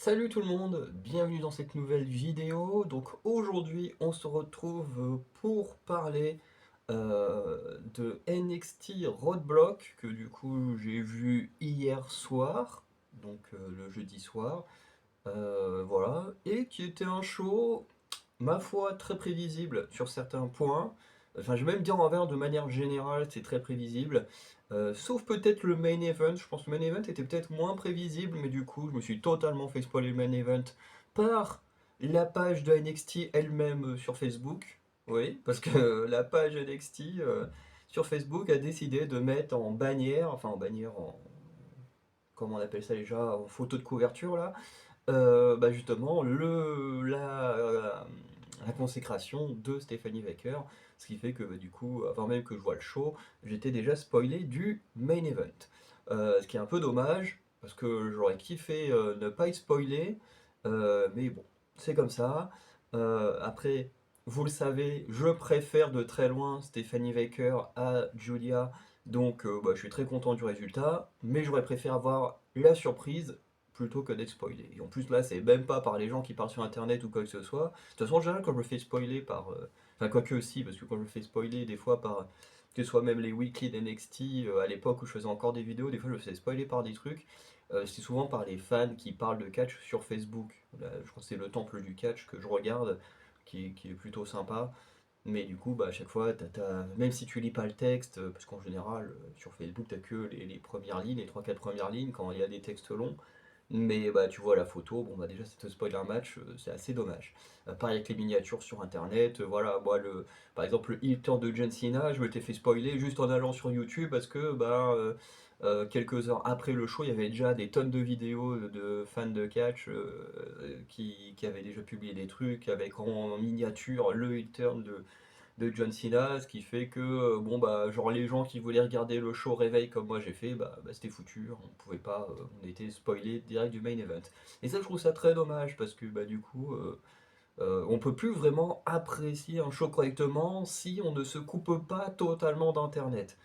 Salut tout le monde, bienvenue dans cette nouvelle vidéo. Donc aujourd'hui on se retrouve pour parler de NXT Roadblock que du coup j'ai vu hier soir, donc le jeudi soir, voilà, et qui était un show, ma foi, très prévisible sur certains points. Enfin, je vais même dire envers de manière générale, c'est très prévisible. Sauf peut-être le main event. Je pense que le main event était peut-être moins prévisible, mais du coup, je me suis totalement fait spoiler le main event par la page de NXT elle-même sur Facebook. Oui, parce que la page NXT sur Facebook a décidé de mettre en bannière, enfin en bannière, comment on appelle ça déjà, en photo de couverture là, bah justement la consécration de Stephanie Waker, ce qui fait que bah, du coup, avant même que je vois le show, j'étais déjà spoilé du main event. Ce qui est un peu dommage, parce que j'aurais kiffé ne pas être spoilé, mais bon, c'est comme ça. Après, vous le savez, je préfère de très loin Stephanie Waker à Julia, donc bah, je suis très content du résultat, mais j'aurais préféré avoir la surprise plutôt que d'être spoilé. Et en plus là, c'est même pas par les gens qui parlent sur internet ou quoi que ce soit. De toute façon, en général, quand je me fais spoiler par. Enfin, quoique aussi, parce que quand je me fais spoiler des fois par. Que ce soit même les weekly d'NXT, à l'époque où je faisais encore des vidéos, des fois je me fais spoiler par des trucs. C'est souvent par les fans qui parlent de catch sur Facebook. Là, je crois que c'est le temple du catch que je regarde, qui est plutôt sympa. Mais du coup, bah, à chaque fois, même si tu lis pas le texte, parce qu'en général, sur Facebook, t'as que les premières lignes, les trois quatre premières lignes, quand il y a des textes longs. Mais bah, tu vois la photo, bon bah déjà c'est te spoil un match, c'est assez dommage. Pareil avec les miniatures sur internet, voilà, moi par exemple le heel turn de John Cena, je m'étais fait spoiler juste en allant sur YouTube parce que bah, quelques heures après le show, il y avait déjà des tonnes de vidéos de fans de catch qui avaient déjà publié des trucs avec en miniature le heel turn de John Cena, ce qui fait que bon bah genre les gens qui voulaient regarder le show réveil comme moi j'ai fait, bah, c'était foutu, on pouvait pas, on était spoilé direct du main event. Et ça je trouve ça très dommage parce que bah du coup on peut plus vraiment apprécier un show correctement si on ne se coupe pas totalement d'internet.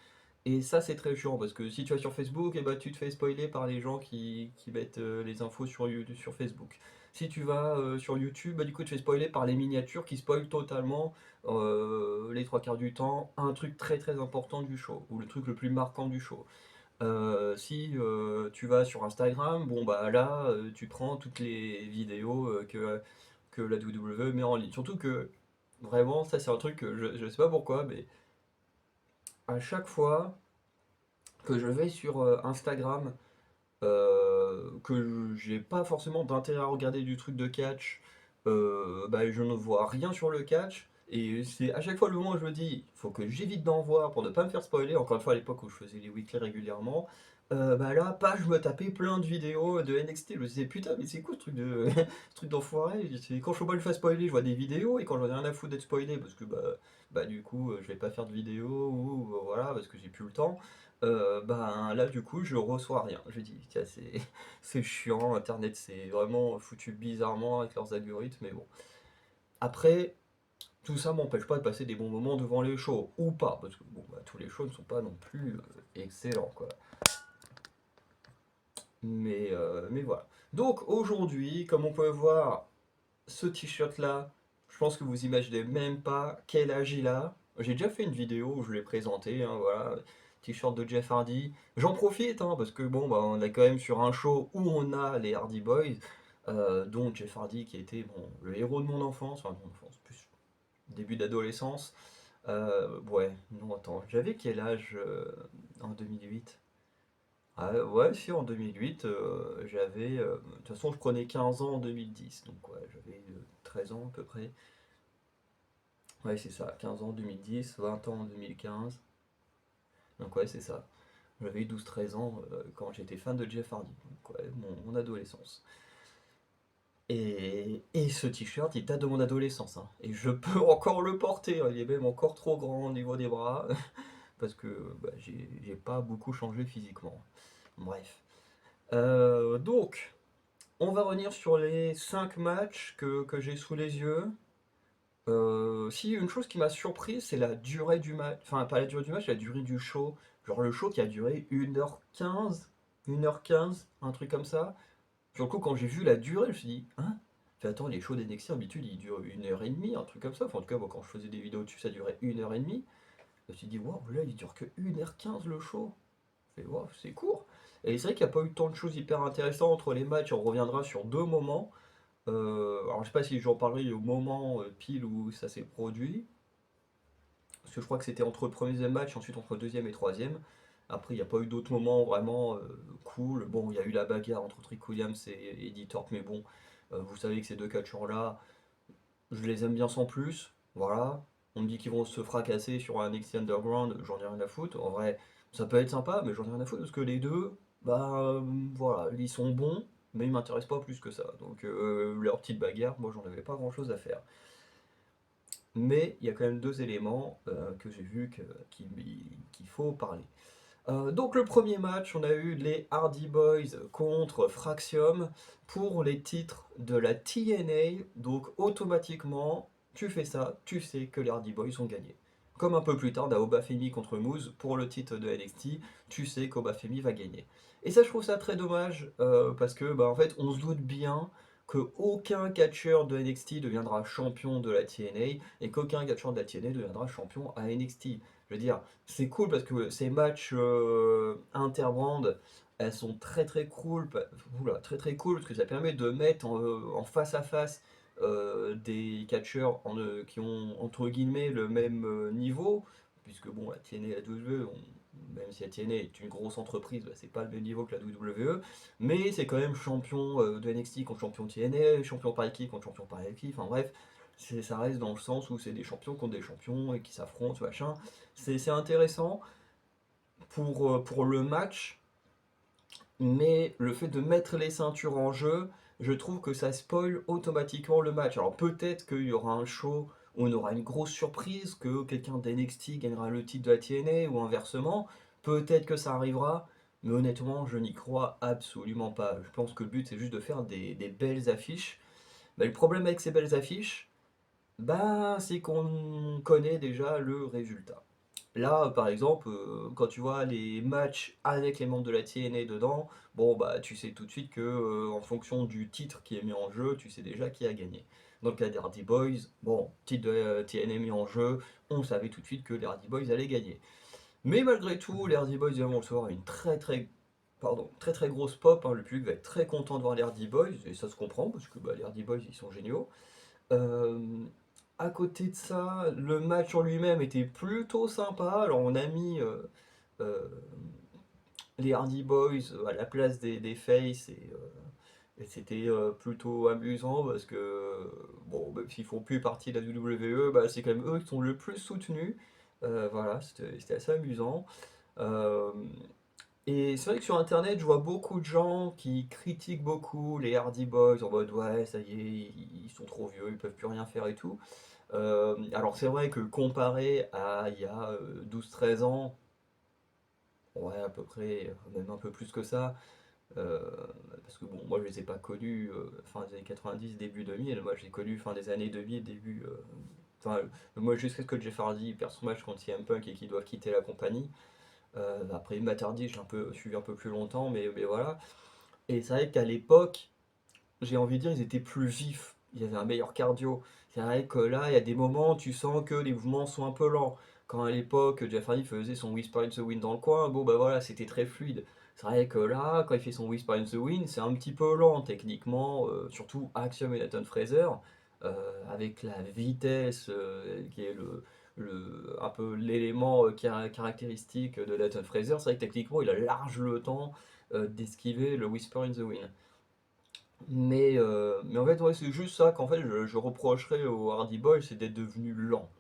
Et ça, c'est très chiant parce que si tu vas sur Facebook, et bah, tu te fais spoiler par les gens qui mettent les infos sur Facebook. Si tu vas sur YouTube, bah, du coup, tu te fais spoiler par les miniatures qui spoilent totalement les trois quarts du temps un truc très très important du show ou le truc le plus marquant du show. Si tu vas sur Instagram, bon bah là, tu prends toutes les vidéos que la WWE met en ligne. Surtout que vraiment, ça c'est un truc que je sais pas pourquoi, mais à chaque fois que je vais sur Instagram, que j'ai pas forcément d'intérêt à regarder du truc de catch, bah, je ne vois rien sur le catch. Et c'est à chaque fois le moment où je me dis, il faut que j'évite d'en voir pour ne pas me faire spoiler. Encore une fois, à l'époque où je faisais les weekly régulièrement, bah là, pas, je me tapais plein de vidéos de NXT. Je me disais, putain, mais c'est quoi ce truc de ce truc d'enfoiré? Quand je vois pas le faire spoiler, je vois des vidéos, et quand j'en ai rien à foutre d'être spoilé, parce que bah du coup, je vais pas faire de vidéos, ou voilà, parce que j'ai plus le temps. Ben là du coup je reçois rien. Je dis tiens c'est chiant, internet c'est vraiment foutu bizarrement avec leurs algorithmes, mais bon. Après, tout ça m'empêche pas de passer des bons moments devant les shows, ou pas, parce que bon bah, tous les shows ne sont pas non plus excellents quoi. Mais voilà. Donc aujourd'hui, comme on peut voir, ce t-shirt là, je pense que vous imaginez même pas quel âge il a. J'ai déjà fait une vidéo où je l'ai présenté, hein, voilà, t-shirt de Jeff Hardy. J'en profite, hein, parce que bon, bah, on est quand même sur un show où on a les Hardy Boys, dont Jeff Hardy qui a été bon, le héros de mon enfance, enfin mon enfance, plus début d'adolescence. Ouais, non, attends, j'avais quel âge en 2008? Ah, ouais, si, en 2008, j'avais. De toute façon, je prenais 15 ans en 2010, donc ouais, j'avais 13 ans à peu près. Ouais, c'est ça, 15 ans en 2010, 20 ans en 2015. Donc ouais, c'est ça. J'avais 12-13 ans quand j'étais fan de Jeff Hardy, donc ouais, mon adolescence. Et ce t-shirt, il date de mon adolescence, hein. Et je peux encore le porter, hein. Il est même encore trop grand au niveau des bras, parce que bah, j'ai pas beaucoup changé physiquement. Bref. Donc, on va revenir sur les 5 matchs que j'ai sous les yeux. Si, une chose qui m'a surpris, c'est la durée du match. Enfin, pas la durée du match, la durée du show. Genre le show qui a duré 1h15, 1h15, un truc comme ça. Sur le coup, quand j'ai vu la durée, je me suis dit, hein? Fait attends, les shows d'NXT, d'habitude, ils durent 1 heure et demie, un truc comme ça. Enfin, en tout cas, moi, quand je faisais des vidéos dessus, ça durait 1 heure et demie. Je me suis dit, waouh, là, il dure que 1h15 le show. Je fais, waouh, c'est court. Et c'est vrai qu'il n'y a pas eu tant de choses hyper intéressantes entre les matchs. On reviendra sur deux moments. Alors, je sais pas si j'en parlerai au moment pile où ça s'est produit. Parce que je crois que c'était entre le premier et deuxième match, ensuite entre le deuxième et troisième. Après, il n'y a pas eu d'autres moments vraiment cool. Bon, il y a eu la bagarre entre Trick Williams et Eddie Thorpe, mais bon, vous savez que ces deux catcheurs-là, je les aime bien sans plus. Voilà. On me dit qu'ils vont se fracasser sur un NXT Underground, j'en ai rien à foutre. En vrai, ça peut être sympa, mais j'en ai rien à foutre parce que les deux, bah voilà, ils sont bons, mais ils m'intéressent pas plus que ça. Donc leur petite bagarre, moi j'en avais pas grand-chose à faire. Mais il y a quand même deux éléments que j'ai vu qu'il faut parler. Donc le premier match, on a eu les Hardy Boys contre Fraxium pour les titres de la TNA. Donc automatiquement, tu fais ça, tu sais que les Hardy Boys ont gagné. Comme un peu plus tard, Obafemi contre Moose pour le titre de NXT, tu sais qu'Obafemi va gagner. Et ça, je trouve ça très dommage parce que, bah, en fait, on se doute bien qu'aucun catcheur de NXT deviendra champion de la TNA et qu'aucun catcheur de la TNA deviendra champion à NXT. Je veux dire, c'est cool parce que ces matchs interbrand, elles sont très très cool, oula, très très cool parce que ça permet de mettre en face à face des catcheurs qui ont entre guillemets le même niveau, puisque bon, la TNA et la WWE, même si la TNA est une grosse entreprise, bah, c'est pas le même niveau que la WWE, mais c'est quand même champion de NXT contre champion TNA, champion par équipe contre champion par équipe, enfin bref, ça reste dans le sens où c'est des champions contre des champions et qui s'affrontent, machin. C'est intéressant pour le match, mais le fait de mettre les ceintures en jeu, je trouve que ça spoil automatiquement le match. Alors peut-être qu'il y aura un show où on aura une grosse surprise, que quelqu'un d'NXT gagnera le titre de la TNA ou inversement. Peut-être que ça arrivera, mais honnêtement, je n'y crois absolument pas. Je pense que le but c'est juste de faire des belles affiches. Mais le problème avec ces belles affiches, bah, c'est qu'on connaît déjà le résultat. Là, par exemple, quand tu vois les matchs avec les membres de la TNA dedans, bon bah tu sais tout de suite que en fonction du titre qui est mis en jeu, tu sais déjà qui a gagné. Dans le cas des Hardy Boys, bon, titre de TNA mis en jeu, on savait tout de suite que les Hardy Boys allaient gagner. Mais malgré tout, les Hardy Boys vont recevoir une très très grosse pop, hein. Le public va être très content de voir les Hardy Boys, et ça se comprend, parce que bah, les Hardy Boys ils sont géniaux. Euh, à côté de ça, le match en lui-même était plutôt sympa. Alors on a mis euh, les Hardy Boys à la place des Face et c'était plutôt amusant parce que, bon, même s'ils font plus partie de la WWE, bah, c'est quand même eux qui sont le plus soutenus. Voilà, c'était assez amusant. Euh, et c'est vrai que sur internet, je vois beaucoup de gens qui critiquent beaucoup les Hardy Boys en mode ouais, ça y est, ils sont trop vieux, ils peuvent plus rien faire et tout. Alors c'est vrai que comparé à il y a 12-13 ans, ouais à peu près, même un peu plus que ça, euh, parce que bon, moi je les ai pas connus fin des années 90, début 2000, moi je les ai connus fin des années 2000, début... Enfin, moi jusqu'à ce que Jeff Hardy perd son match contre CM Punk et qu'ils doivent quitter la compagnie. Après Matt Hardy, j'ai un peu suivi un peu plus longtemps, mais voilà. Et c'est vrai qu'à l'époque, j'ai envie de dire, ils étaient plus vifs, ils avaient un meilleur cardio. C'est vrai que là, il y a des moments où tu sens que les mouvements sont un peu lents. Quand à l'époque, Jeff Hardy faisait son Whisper in the Wind dans le coin, bon bah voilà, c'était très fluide. C'est vrai que là, quand il fait son Whisper in the Wind, c'est un petit peu lent techniquement, surtout Axiom et Nathan Fraser, avec la vitesse qui est un peu l'élément caractéristique de Nathan Fraser. C'est vrai que techniquement, il a large le temps d'esquiver le Whisper in the Wind. Mais en fait, ouais, c'est juste ça qu'en fait je reprocherais aux Hardy Boys, c'est d'être devenus lents.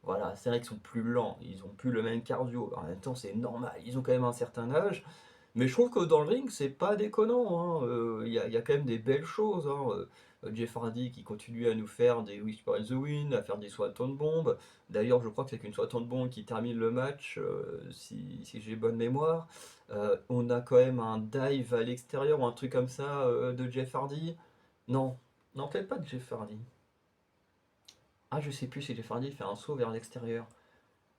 Voilà, c'est vrai qu'ils sont plus lents, ils ont plus le même cardio. En même temps, c'est normal, ils ont quand même un certain âge. Mais je trouve que dans le ring, c'est pas déconnant, hein. Il y a quand même des belles choses, hein. Jeff Hardy qui continue à nous faire des Whisper in the Wind, à faire des Swanton Bombs. D'ailleurs, je crois que c'est qu'une Swanton Bomb qui termine le match, si j'ai bonne mémoire. On a quand même un dive à l'extérieur ou un truc comme ça de Jeff Hardy. Non, non, peut-être pas de Jeff Hardy. Ah, je sais plus si Jeff Hardy fait un saut vers l'extérieur.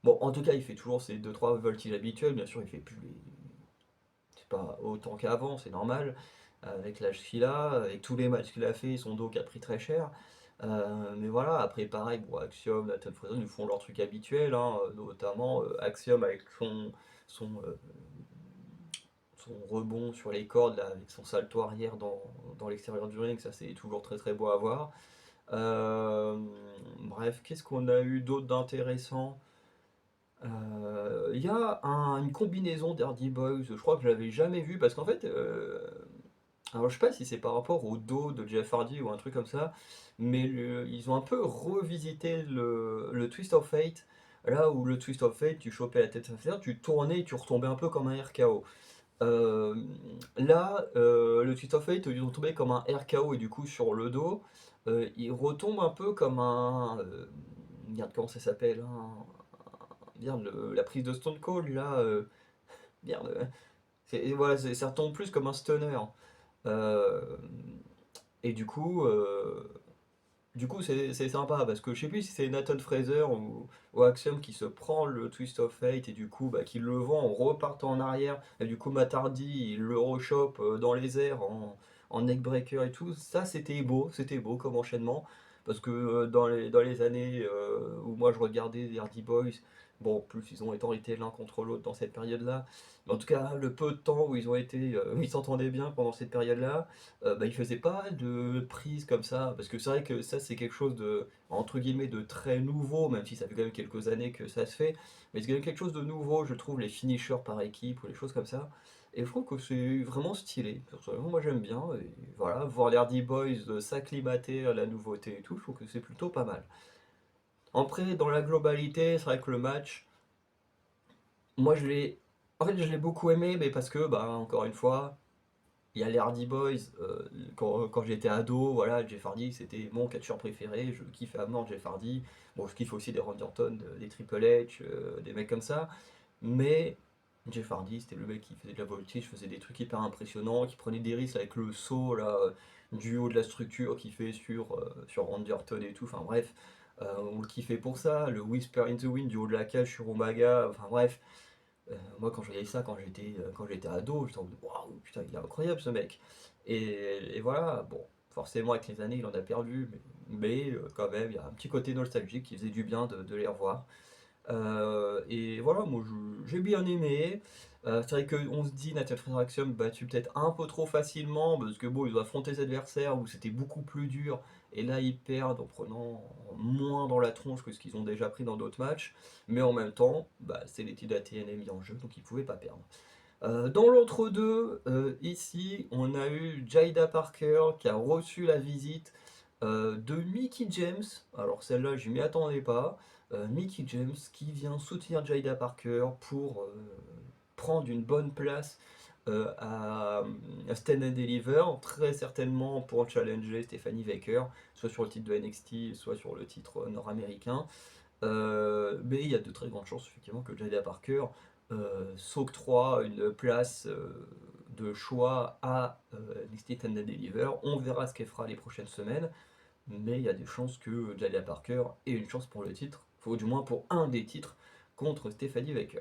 Bon, en tout cas, il fait toujours ses deux trois voltiges habituels. Bien sûr, il fait plus c'est pas autant qu'avant, c'est normal. avec l'âge qu'il a, avec tous les matchs qu'il a fait, son dos qui a pris très cher. Mais voilà, après pareil, bon, Axiom, Nathan Fraser, ils font leur truc habituel, hein, notamment Axiom avec son, euh, son rebond sur les cordes, là, avec son salto arrière dans l'extérieur du ring, ça c'est toujours très très beau à voir. Euh, Bref, qu'est-ce qu'on a eu d'autre d'intéressant? Il y a une combinaison d'Hardy Boys, je crois que je l'avais jamais vu, parce qu'en fait, alors je sais pas si c'est par rapport au dos de Jeff Hardy ou un truc comme ça, mais ils ont un peu revisité le Twist of Fate, là où le Twist of Fate, tu chopais la tête inférieure, tu tournais et tu retombais un peu comme un RKO. Euh, Là, le Twist of Fate, ils ont tombé comme un RKO et du coup sur le dos, ils retombent un peu comme un... merde, comment ça s'appelle, hein, merde, la prise de Stone Cold, là, merde, voilà, ça retombe plus comme un stunner. Euh, et du coup c'est sympa parce que je sais plus si c'est Nathan Fraser ou Axiom qui se prend le Twist of Fate et du coup bah, qui le vend en repartant en arrière. Et du coup, Matt Hardy il le rechoppe dans les airs en neckbreaker et tout. Ça, c'était beau comme enchaînement. Parce que dans les années où moi je regardais les Hardy Boys, bon, plus ils ont été l'un contre l'autre dans cette période-là. Mais en tout cas, le peu de temps où ils ont été, où ils s'entendaient bien pendant cette période-là, bah, il faisait pas mal de prises comme ça, parce que c'est vrai que ça c'est quelque chose de, entre guillemets, de très nouveau, même si ça fait quand même quelques années que ça se fait, mais c'est quand même quelque chose de nouveau, je trouve, les finishers par équipe ou les choses comme ça, et je trouve que c'est vraiment stylé, personnellement moi j'aime bien, et voilà, voir les Hardy Boys s'acclimater à la nouveauté et tout, je trouve que c'est plutôt pas mal. Après, dans la globalité, c'est vrai que le match, moi je l'ai beaucoup aimé, mais parce que, bah, encore une fois, il y a les Hardy Boys, quand j'étais ado, voilà, Jeff Hardy c'était mon catcheur préféré, je kiffais à mort Jeff Hardy. Bon, je kiffe aussi des Randy Orton, des Triple H, des mecs comme ça, mais Jeff Hardy c'était le mec qui faisait de la voltige, faisait des trucs hyper impressionnants, qui prenait des risques avec le saut là, du haut de la structure qu'il fait sur Randy Orton et tout, enfin bref, on le kiffait pour ça, le Whisper in the Wind du haut de la cage sur Umaga, enfin bref. Moi, quand je voyais ça quand j'étais ado, j'étais en mode waouh, putain, il est incroyable ce mec. Et voilà, bon, forcément, avec les années, il en a perdu, mais quand même, il y a un petit côté nostalgique qui faisait du bien de les revoir. Et voilà, moi j'ai bien aimé. C'est vrai qu'on se dit Nathan Fraser Axiom battu peut-être un peu trop facilement parce que bon, ils ont affronté des adversaires où c'était beaucoup plus dur et là ils perdent en prenant moins dans la tronche que ce qu'ils ont déjà pris dans d'autres matchs. Mais en même temps, bah, c'est les titres d'ATN mis en jeu donc ils pouvaient pas perdre. Dans l'entre-deux, ici, on a eu Jaida Parker qui a reçu la visite de Mickey James. Alors celle-là, je m'y attendais pas. Mickey James qui vient soutenir Jaida Parker pour prendre une bonne place à Stand and Deliver, très certainement pour challenger Stephanie Baker, soit sur le titre de NXT, soit sur le titre nord-américain. Mais il y a de très grandes chances effectivement que Jada Parker s'octroie une place de choix à NXT and Deliver. On verra ce qu'elle fera les prochaines semaines, mais il y a des chances que Jada Parker ait une chance pour le titre, ou du moins pour un des titres contre Stephanie Baker.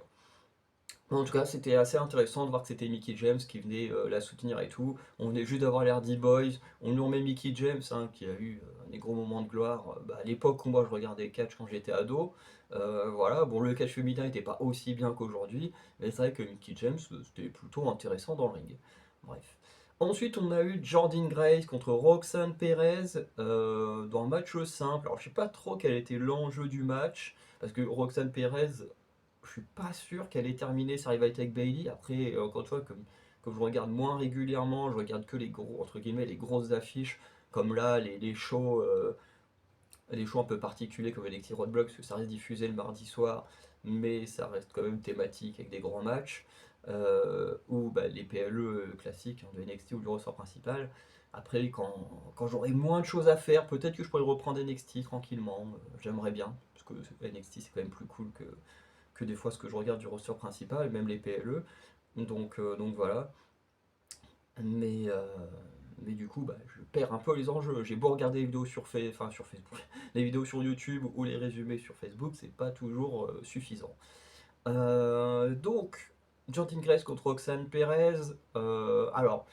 En tout cas, c'était assez intéressant de voir que c'était Mickey James qui venait la soutenir et tout. On venait juste d'avoir les Hardy Boys. On nous remet Mickey James, hein, qui a eu des gros moments de gloire bah, à l'époque où moi je regardais le catch quand j'étais ado. Voilà, bon, le catch féminin n'était pas aussi bien qu'aujourd'hui, mais c'est vrai que Mickey James, c'était plutôt intéressant dans le ring. Bref. Ensuite, on a eu Jordynne Grace contre Roxanne Perez dans un match simple. Alors, je sais pas trop quel était l'enjeu du match, parce que Roxanne Perez, je suis pas sûr qu'elle ait terminé sa rivalité avec Bailey. Après, encore une fois, comme je regarde moins régulièrement, je regarde que les gros, entre guillemets, les grosses affiches, comme là, les shows un peu particuliers comme NXT Roadblock, parce que ça reste diffusé le mardi soir, mais ça reste quand même thématique avec des grands matchs, ou bah, les PLE classiques hein, de NXT ou du ressort principal. Après, quand j'aurai moins de choses à faire, peut-être que je pourrais reprendre NXT tranquillement, j'aimerais bien, parce que NXT c'est quand même plus cool que des fois ce que je regarde du roster principal, même les PLE. Donc voilà. Mais, euh, mais du coup, bah, je perds un peu les enjeux. J'ai beau regarder les vidéos sur Facebook, les vidéos sur YouTube ou les résumés sur Facebook, c'est pas toujours suffisant. Donc, Jordynne Grace contre Roxanne Perez. Alors,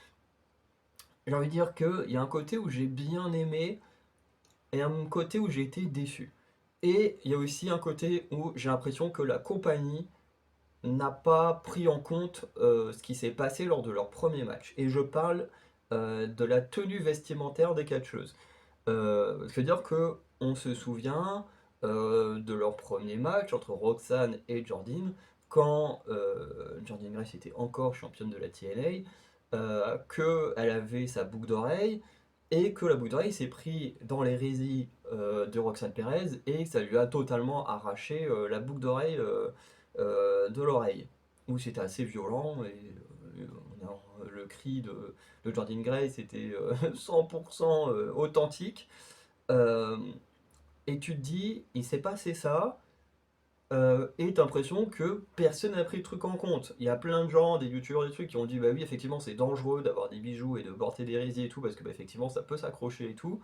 j'ai envie de dire qu'il y a un côté où j'ai bien aimé et un côté où j'ai été déçu. Et il y a aussi un côté où j'ai l'impression que la compagnie n'a pas pris en compte ce qui s'est passé lors de leur premier match. Et je parle de la tenue vestimentaire des catcheuses. C'est-à-dire que on se souvient de leur premier match entre Roxanne et Jordynne, quand Jordynne Grace était encore championne de la TNA, qu'elle avait sa boucle d'oreille, et que la boucle d'oreille s'est pris dans l'hérésie de Roxane Perez, et ça lui a totalement arraché la boucle d'oreille de l'oreille. Où c'était assez violent, et le cri de Jordynne Grace était 100% authentique. Euh, et tu te dis, il s'est passé ça, et t'as l'impression que personne n'a pris le truc en compte. Il y a plein de gens, des youtubeurs, des trucs qui ont dit, bah oui, effectivement, c'est dangereux d'avoir des bijoux et de porter des résils et tout, parce que bah, effectivement, ça peut s'accrocher et tout.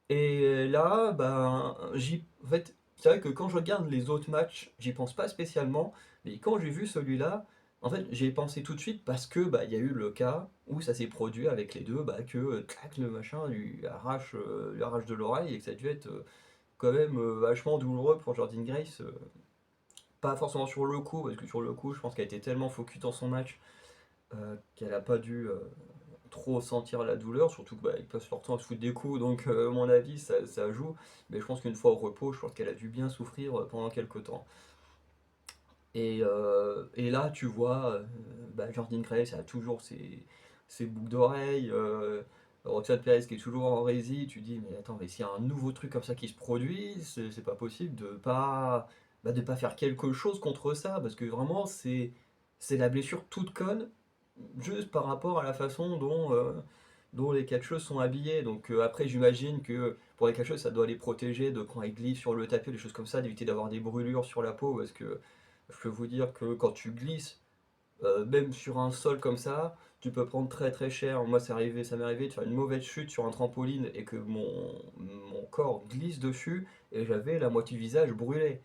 Et là, ben, en fait, c'est vrai que quand je regarde les autres matchs, j'y pense pas spécialement, mais quand j'ai vu celui-là, en fait, j'y ai pensé tout de suite parce que bah, il y a eu le cas où ça s'est produit avec les deux, bah, que clac, le machin lui arrache de l'oreille et que ça a dû être quand même vachement douloureux pour Jordan Grace. Pas forcément sur le coup, parce que sur le coup, je pense qu'elle était tellement focus dans son match qu'elle a pas dû trop sentir la douleur, surtout qu'ils passent leur temps à se foutre des coups, donc à mon avis ça joue, mais je pense qu'une fois au repos, je pense qu'elle a dû bien souffrir pendant quelques temps. Et là tu vois, Jordan Grace a toujours ses boucles d'oreilles, Roxane Perez qui est toujours en résie, tu dis mais attends, mais s'il y a un nouveau truc comme ça qui se produit, c'est pas possible de pas faire quelque chose contre ça, parce que vraiment c'est la blessure toute conne, juste par rapport à la façon dont les catcheuses sont habillées. Donc après, j'imagine que pour les catcheuses, ça doit les protéger de quand elles glissent sur le tapis, des choses comme ça, d'éviter d'avoir des brûlures sur la peau, parce que je peux vous dire que quand tu glisses, même sur un sol comme ça, tu peux prendre très très cher. Moi, ça m'est arrivé de faire une mauvaise chute sur un trampoline et que mon corps glisse dessus et j'avais la moitié du visage brûlé.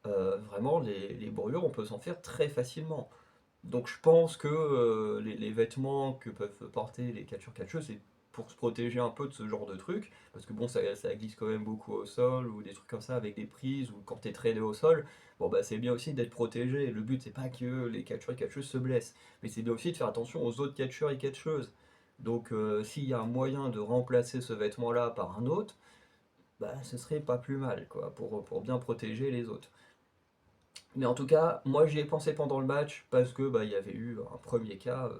Vraiment, les brûlures, on peut s'en faire très facilement. Donc je pense que les vêtements que peuvent porter les catcheurs-catcheuses, c'est pour se protéger un peu de ce genre de truc, parce que bon, ça glisse quand même beaucoup au sol, ou des trucs comme ça avec des prises, ou quand t'es traîné au sol, bon bah c'est bien aussi d'être protégé. Le but c'est pas que les catcheurs et catcheuses se blessent, mais c'est bien aussi de faire attention aux autres catcheurs et catcheuses. Donc s'il y a un moyen de remplacer ce vêtement-là par un autre, bah ce serait pas plus mal, quoi, pour bien protéger les autres. Mais en tout cas, moi j'y ai pensé pendant le match parce que il y avait eu un premier cas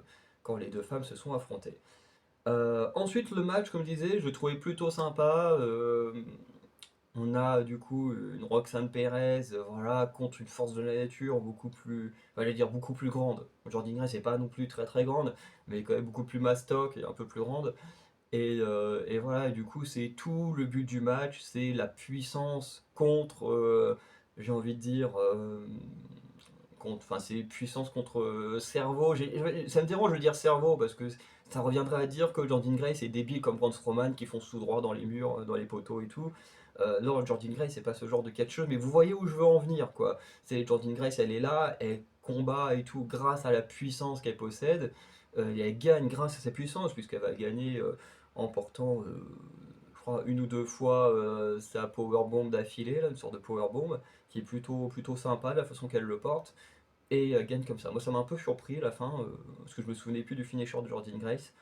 quand les deux femmes se sont affrontées. Ensuite, le match, comme je disais, je le trouvais plutôt sympa. On a du coup une Roxane Perez, voilà, contre une force de la nature beaucoup plus, j'allais dire beaucoup plus grande. Jordan Grace n'est pas non plus très très grande, mais quand même beaucoup plus mastoc et un peu plus grande. Et voilà, et du coup, c'est tout le but du match, c'est la puissance contre, j'ai envie de dire, enfin, c'est puissance contre cerveau. Ça me dérange de dire cerveau parce que ça reviendrait à dire que Jordan Grace est débile comme Braun Strowman qui fonce tout droit dans les murs, dans les poteaux et tout. Non, Jordan Grace, c'est pas ce genre de catcheuse, mais vous voyez où je veux en venir, quoi. C'est Jordan Grace, elle est là, elle combat et tout grâce à la puissance qu'elle possède. Et elle gagne grâce à sa puissance, puisqu'elle va gagner en portant, je crois, une ou deux fois sa powerbomb d'affilée, là, une sorte de powerbomb, qui est plutôt sympa la façon qu'elle le porte, et gagne comme ça. Moi, ça m'a un peu surpris à la fin, parce que je me souvenais plus du finisher de Jordan Grace,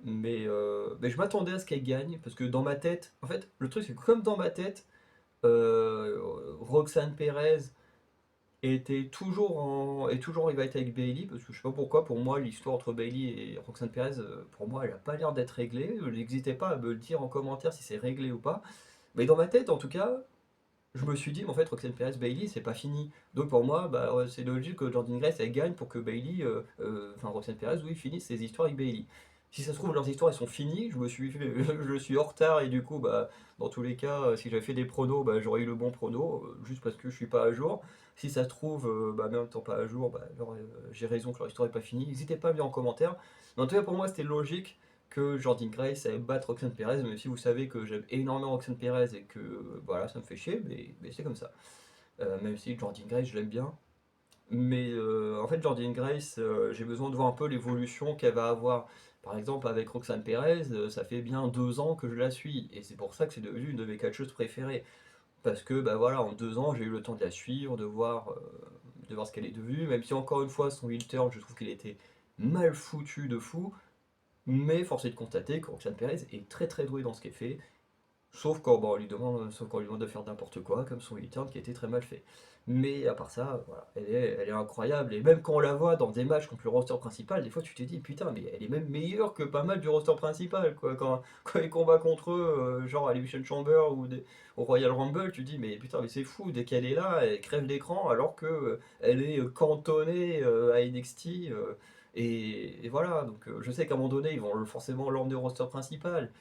mais je m'attendais à ce qu'elle gagne, parce que dans ma tête, en fait, le truc c'est que comme dans ma tête, Roxane Perez est toujours en rivalité avec Bailey, parce que je sais pas pourquoi, pour moi, l'histoire entre Bailey et Roxane Perez, pour moi, elle a pas l'air d'être réglée. N'hésitez pas à me le dire en commentaire si c'est réglé ou pas. Mais dans ma tête, en tout cas, je me suis dit, mais en fait, Roxane Perez, Bailey, c'est pas fini. Donc pour moi, bah, ouais, c'est logique que Jordan Grace, elle gagne pour que Bailey, enfin Roxane Perez, oui, finisse ses histoires avec Bailey. Si ça se trouve, leurs histoires, elles sont finies, je suis en retard, et du coup, bah, dans tous les cas, si j'avais fait des pronos, bah, j'aurais eu le bon prono, juste parce que je suis pas à jour. Si ça se trouve, bah, même en étant pas à jour, bah, j'ai raison que leur histoire est pas finie. N'hésitez pas à me dire en commentaire. Mais en tout cas, pour moi, c'était logique que Jordan Grace allait battre Roxane Perez, même si vous savez que j'aime énormément Roxane Perez et que voilà, ça me fait chier, mais c'est comme ça. Même si Jordan Grace, je l'aime bien. Mais en fait, Jordan Grace, j'ai besoin de voir un peu l'évolution qu'elle va avoir. Par exemple, avec Roxane Perez, ça fait bien 2 ans que je la suis, et c'est pour ça que c'est devenu une de mes catcheuses préférées. Parce que, bah voilà, en 2 ans, j'ai eu le temps de la suivre, de voir ce qu'elle est devenue, même si encore une fois, son heel turn, je trouve qu'il était mal foutu de fou, mais force est de constater que Roxane Perez est très très douée dans ce qu'elle fait, sauf quand on lui demande de faire n'importe quoi, comme son return qui était très mal fait. Mais à part ça, voilà, elle est incroyable. Et même quand on la voit dans des matchs contre le roster principal, des fois tu te dis, putain, mais elle est même meilleure que pas mal du roster principal, quoi. Quand elle combat contre eux, genre à l'Elimination Chamber au Royal Rumble, tu te dis, mais putain, mais c'est fou, dès qu'elle est là, elle crève l'écran, alors que elle est cantonnée à NXT. Et voilà, donc je sais qu'à un moment donné, ils vont forcément l'emmener au roster principal.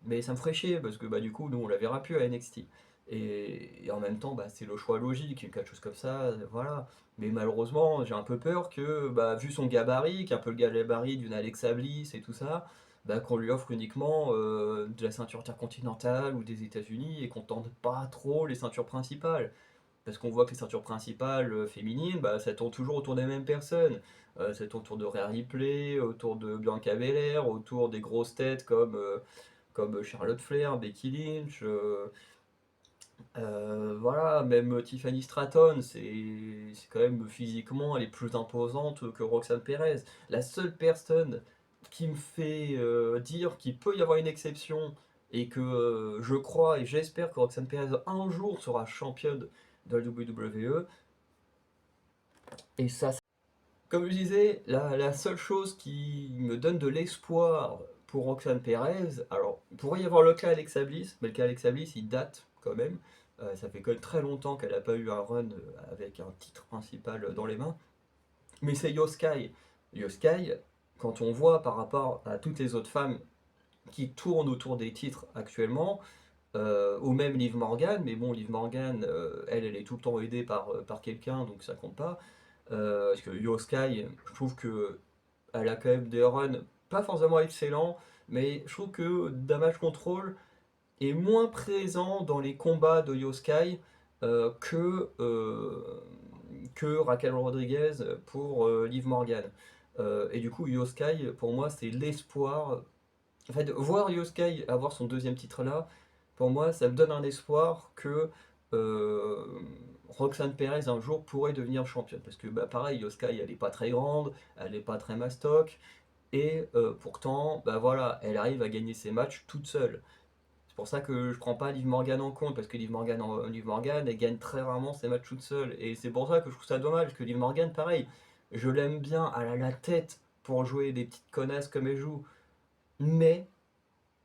Mais ça me ferait chier parce que bah, du coup, nous on la verra plus à NXT. Et en même temps, bah, c'est le choix logique, quelque chose comme ça, voilà. Mais malheureusement, j'ai un peu peur que, bah, vu son gabarit, qui est un peu le gabarit d'une Alexa Bliss et tout ça, bah, qu'on lui offre uniquement de la ceinture intercontinentale ou des États-Unis et qu'on tente pas trop les ceintures principales. Parce qu'on voit que les ceintures principales féminines, bah, ça tourne toujours autour des mêmes personnes. Ça tourne autour de Rhea Ripley, autour de Bianca Belair, autour des grosses têtes comme Charlotte Flair, Becky Lynch, voilà, même Tiffany Stratton, c'est quand même physiquement, elle est plus imposante que Roxanne Perez. La seule personne qui me fait dire qu'il peut y avoir une exception et que je crois et j'espère que Roxanne Perez un jour sera championne de la WWE, et ça, comme je disais, la seule chose qui me donne de l'espoir pour Roxane Perez, alors il pourrait y avoir le cas Alexa Bliss, mais le cas Alexa Bliss il date quand même. Ça fait quand même très longtemps qu'elle n'a pas eu un run avec un titre principal dans les mains. Mais c'est Io Sky. Io Sky, quand on voit par rapport à toutes les autres femmes qui tournent autour des titres actuellement, ou même Liv Morgan, mais bon, Liv Morgan, elle est tout le temps aidée par quelqu'un, donc ça compte pas. Parce que Io Sky, je trouve que elle a quand même des runs pas forcément excellents, mais je trouve que Damage Control est moins présent dans les combats de Io Sky euh, que, euh, que Raquel Rodriguez pour Liv Morgan. Et du coup, Io Sky, pour moi, c'est l'espoir. En fait, voir Io Sky avoir son deuxième titre là, pour moi, ça me donne un espoir que euh, Roxane Perez un jour pourrait devenir championne. Parce que bah, pareil, Io Sky, elle n'est pas très grande, elle n'est pas très mastoc, et pourtant, bah voilà, elle arrive à gagner ses matchs toute seule. C'est pour ça que je prends pas Liv Morgan en compte, parce que Liv Morgan, elle gagne très rarement ses matchs toute seule. Et c'est pour ça que je trouve ça dommage, que Liv Morgan, pareil, je l'aime bien, elle a la tête pour jouer des petites connasses comme elle joue, mais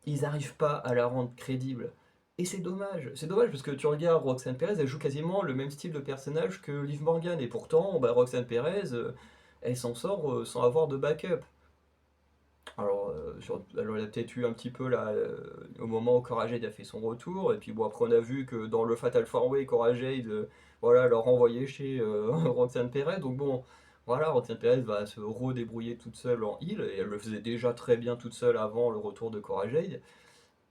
ils n'arrivent pas à la rendre crédible. Et c'est dommage parce que tu regardes Roxanne Perez, elle joue quasiment le même style de personnage que Liv Morgan, et pourtant, bah, Roxanne Perez, elle s'en sort sans avoir de backup. Alors, elle a peut-être eu un petit peu là, au moment où Cora Jade a fait son retour, et puis bon, après on a vu que dans le Fatal 4-Way, Cora Jade, voilà, l'a renvoyé chez Roxanne Perez, donc bon, voilà, Roxanne Perez va se redébrouiller toute seule en heal, et elle le faisait déjà très bien toute seule avant le retour de Cora Jade,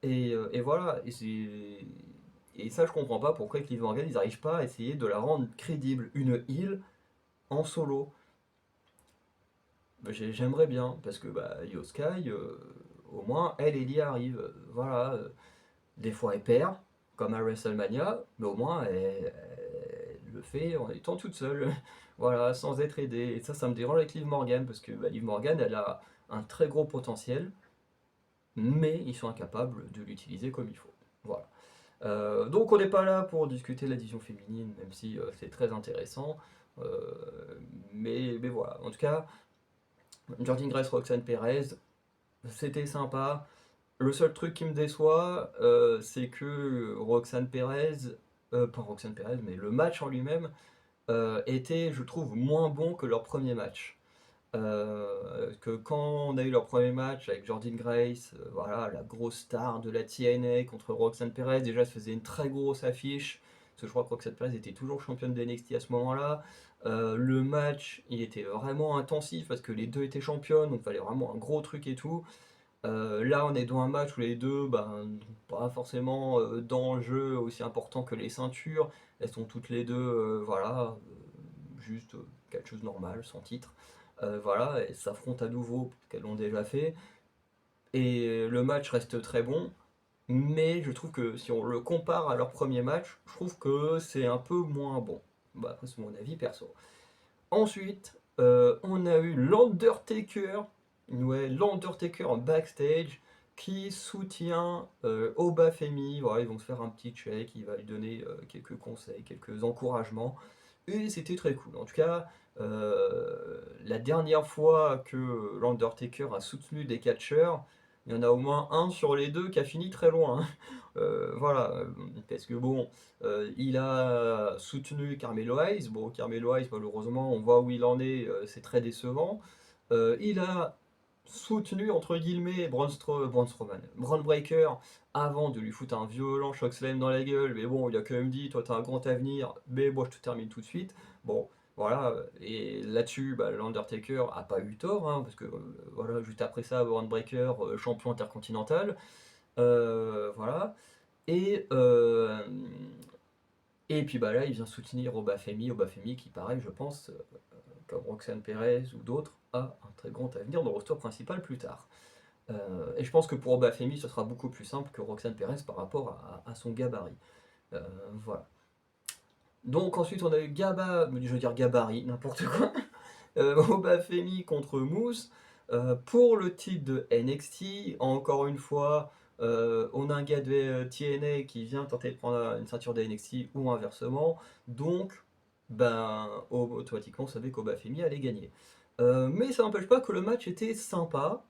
et voilà, et ça je comprends pas pourquoi avec Liv Morgan ils n'arrivent pas à essayer de la rendre crédible, une heal en solo. Bah, j'aimerais bien, parce que bah, Io Sky, au moins, elle y arrive. Voilà. Des fois, elle perd, comme à WrestleMania, mais au moins, elle le fait en étant toute seule. Voilà, sans être aidée. Et ça me dérange avec Liv Morgan, parce que bah, Liv Morgan, elle a un très gros potentiel, mais ils sont incapables de l'utiliser comme il faut. Voilà. Donc, on n'est pas là pour discuter de la division féminine, même si c'est très intéressant. Euh, mais voilà. En tout cas, Jordynne Grace, Roxanne Perez, c'était sympa. Le seul truc qui me déçoit, c'est que Roxanne Perez, pas Roxanne Perez, mais le match en lui-même, était, je trouve, moins bon que leur premier match. Que quand on a eu leur premier match avec Jordynne Grace, voilà, la grosse star de la TNA contre Roxanne Perez, déjà ça faisait une très grosse affiche, parce que je crois que Roxanne Perez était toujours championne de NXT à ce moment-là. Le match, il était vraiment intensif parce que les deux étaient championnes, donc il fallait vraiment un gros truc et tout. Là, on est dans un match où les deux, ben, n'ont pas forcément d'enjeu aussi important que les ceintures. Elles sont toutes les deux, voilà, juste quelque chose de normal, sans titre. Voilà, elles s'affrontent à nouveau, parce qu'elles l'ont déjà fait, et le match reste très bon, mais je trouve que si on le compare à leur premier match, je trouve que c'est un peu moins bon. Bah, après, c'est mon avis perso. Ensuite, on a eu l'Undertaker, ouais, l'Undertaker en backstage, qui soutient Obafemi. Voilà, ils vont se faire un petit check, il va lui donner quelques conseils, quelques encouragements. Et c'était très cool. En tout cas, la dernière fois que l'Undertaker a soutenu des catcheurs, il y en a au moins un sur les deux qui a fini très loin, hein. Voilà, parce que bon, il a soutenu Carmelo Hayes. Bon, Carmelo Hayes, malheureusement, on voit où il en est, c'est très décevant. Il a soutenu, entre guillemets, Braun Breaker, avant de lui foutre un violent choc-slam dans la gueule. Mais bon, il a quand même dit, toi, t'as un grand avenir, mais moi, je te termine tout de suite. Bon, voilà, et là-dessus, bah, l'Undertaker a pas eu tort, hein, parce que, voilà, juste après ça, Braun Breaker, champion intercontinental. Voilà. Et, euh, et puis bah là, il vient soutenir Obafemi qui, pareil, je pense, comme Roxane Perez ou d'autres, a un très grand avenir dans le roster principal plus tard. Et je pense que pour Obafemi, ce sera beaucoup plus simple que Roxane Perez par rapport à son gabarit. Euh, voilà. Donc ensuite, on a eu je veux dire gabarit, n'importe quoi. Obafemi contre Moose pour le titre de NXT. Encore une fois, on a un gars de TNA qui vient tenter de prendre une ceinture de NXT ou inversement. Donc, ben, automatiquement, on savait qu'Obafemi allait gagner. Mais ça n'empêche pas que le match était sympa.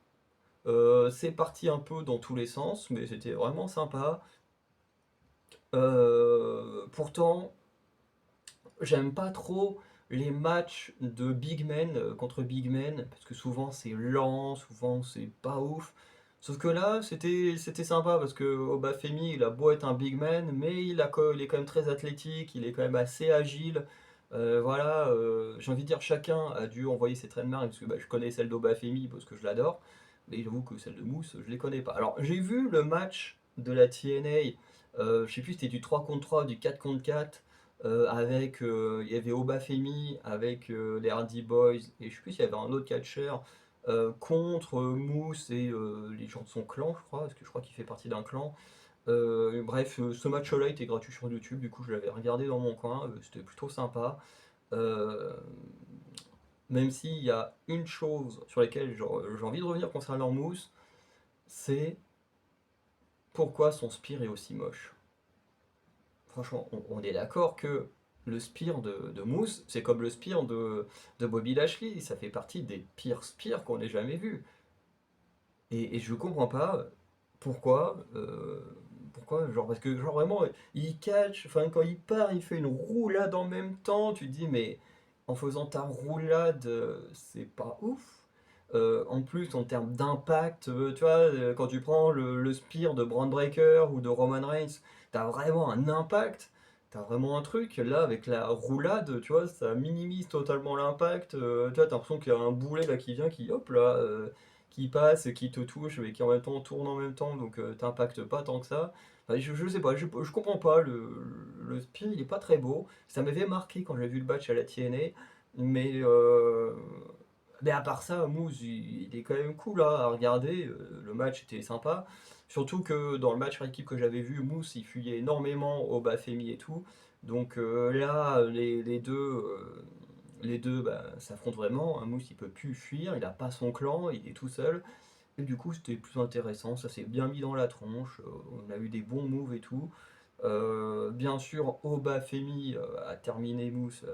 C'est parti un peu dans tous les sens, mais c'était vraiment sympa. Pourtant, j'aime pas trop les matchs de big men contre big men, parce que souvent c'est lent, souvent c'est pas ouf. Sauf que là, c'était sympa, parce que Obafemi, il a beau être un big man, mais il est quand même très athlétique, il est quand même assez agile. Voilà, j'ai envie de dire, chacun a dû envoyer ses trademarks, parce que bah, je connais celle d'Obafemi, parce que je l'adore, mais j'avoue que celle de Mousse, je les connais pas. Alors, j'ai vu le match de la TNA, je sais plus si c'était du 3 contre 3, du 4 contre 4, avec il y avait Obafemi avec les Hardy Boys et je sais plus s'il y avait un autre catcheur contre Moose et les gens de son clan, je crois, parce que je crois qu'il fait partie d'un clan. Bref, ce match-là était gratuit sur YouTube, du coup je l'avais regardé dans mon coin, c'était plutôt sympa. Euh, Même s'il y a une chose sur laquelle j'ai envie de revenir concernant Moose, c'est pourquoi son spear est aussi moche. Franchement, on est d'accord que le Spear de Moose, c'est comme le Spear de Bobby Lashley. Ça fait partie des pires Spears qu'on ait jamais vus. Et je comprends pas pourquoi. Pourquoi, genre, parce que, genre, vraiment, il catch, enfin, quand il part, il fait une roulade en même temps. Tu te dis, mais en faisant ta roulade, c'est pas ouf. En plus, en termes d'impact, tu vois, quand tu prends le Spear de Braun Breaker ou de Roman Reigns, t'as vraiment un impact. T'as vraiment un truc. Là, avec la roulade, tu vois, ça minimise totalement l'impact. Tu vois, t'as l'impression qu'il y a un boulet là qui vient, qui, hop là. Qui passe, qui te touche, mais qui en même temps tourne en même temps, donc t'impacte pas tant que ça. Enfin, je sais pas, je comprends pas, le spin il est pas très beau. Ça m'avait marqué quand j'ai vu le match à la TNA, mais, mais à part ça, Moose il est quand même cool là, à regarder, le match était sympa. Surtout que dans le match par équipe que j'avais vu, Moose il fuyait énormément au Bafemi et tout. Donc là, les deux bah, s'affrontent vraiment. Un Moose il peut plus fuir, il a pas son clan, il est tout seul. Et du coup, c'était plus intéressant, ça s'est bien mis dans la tronche, on a eu des bons moves et tout. Bien sûr, Obafemi a terminé Mousse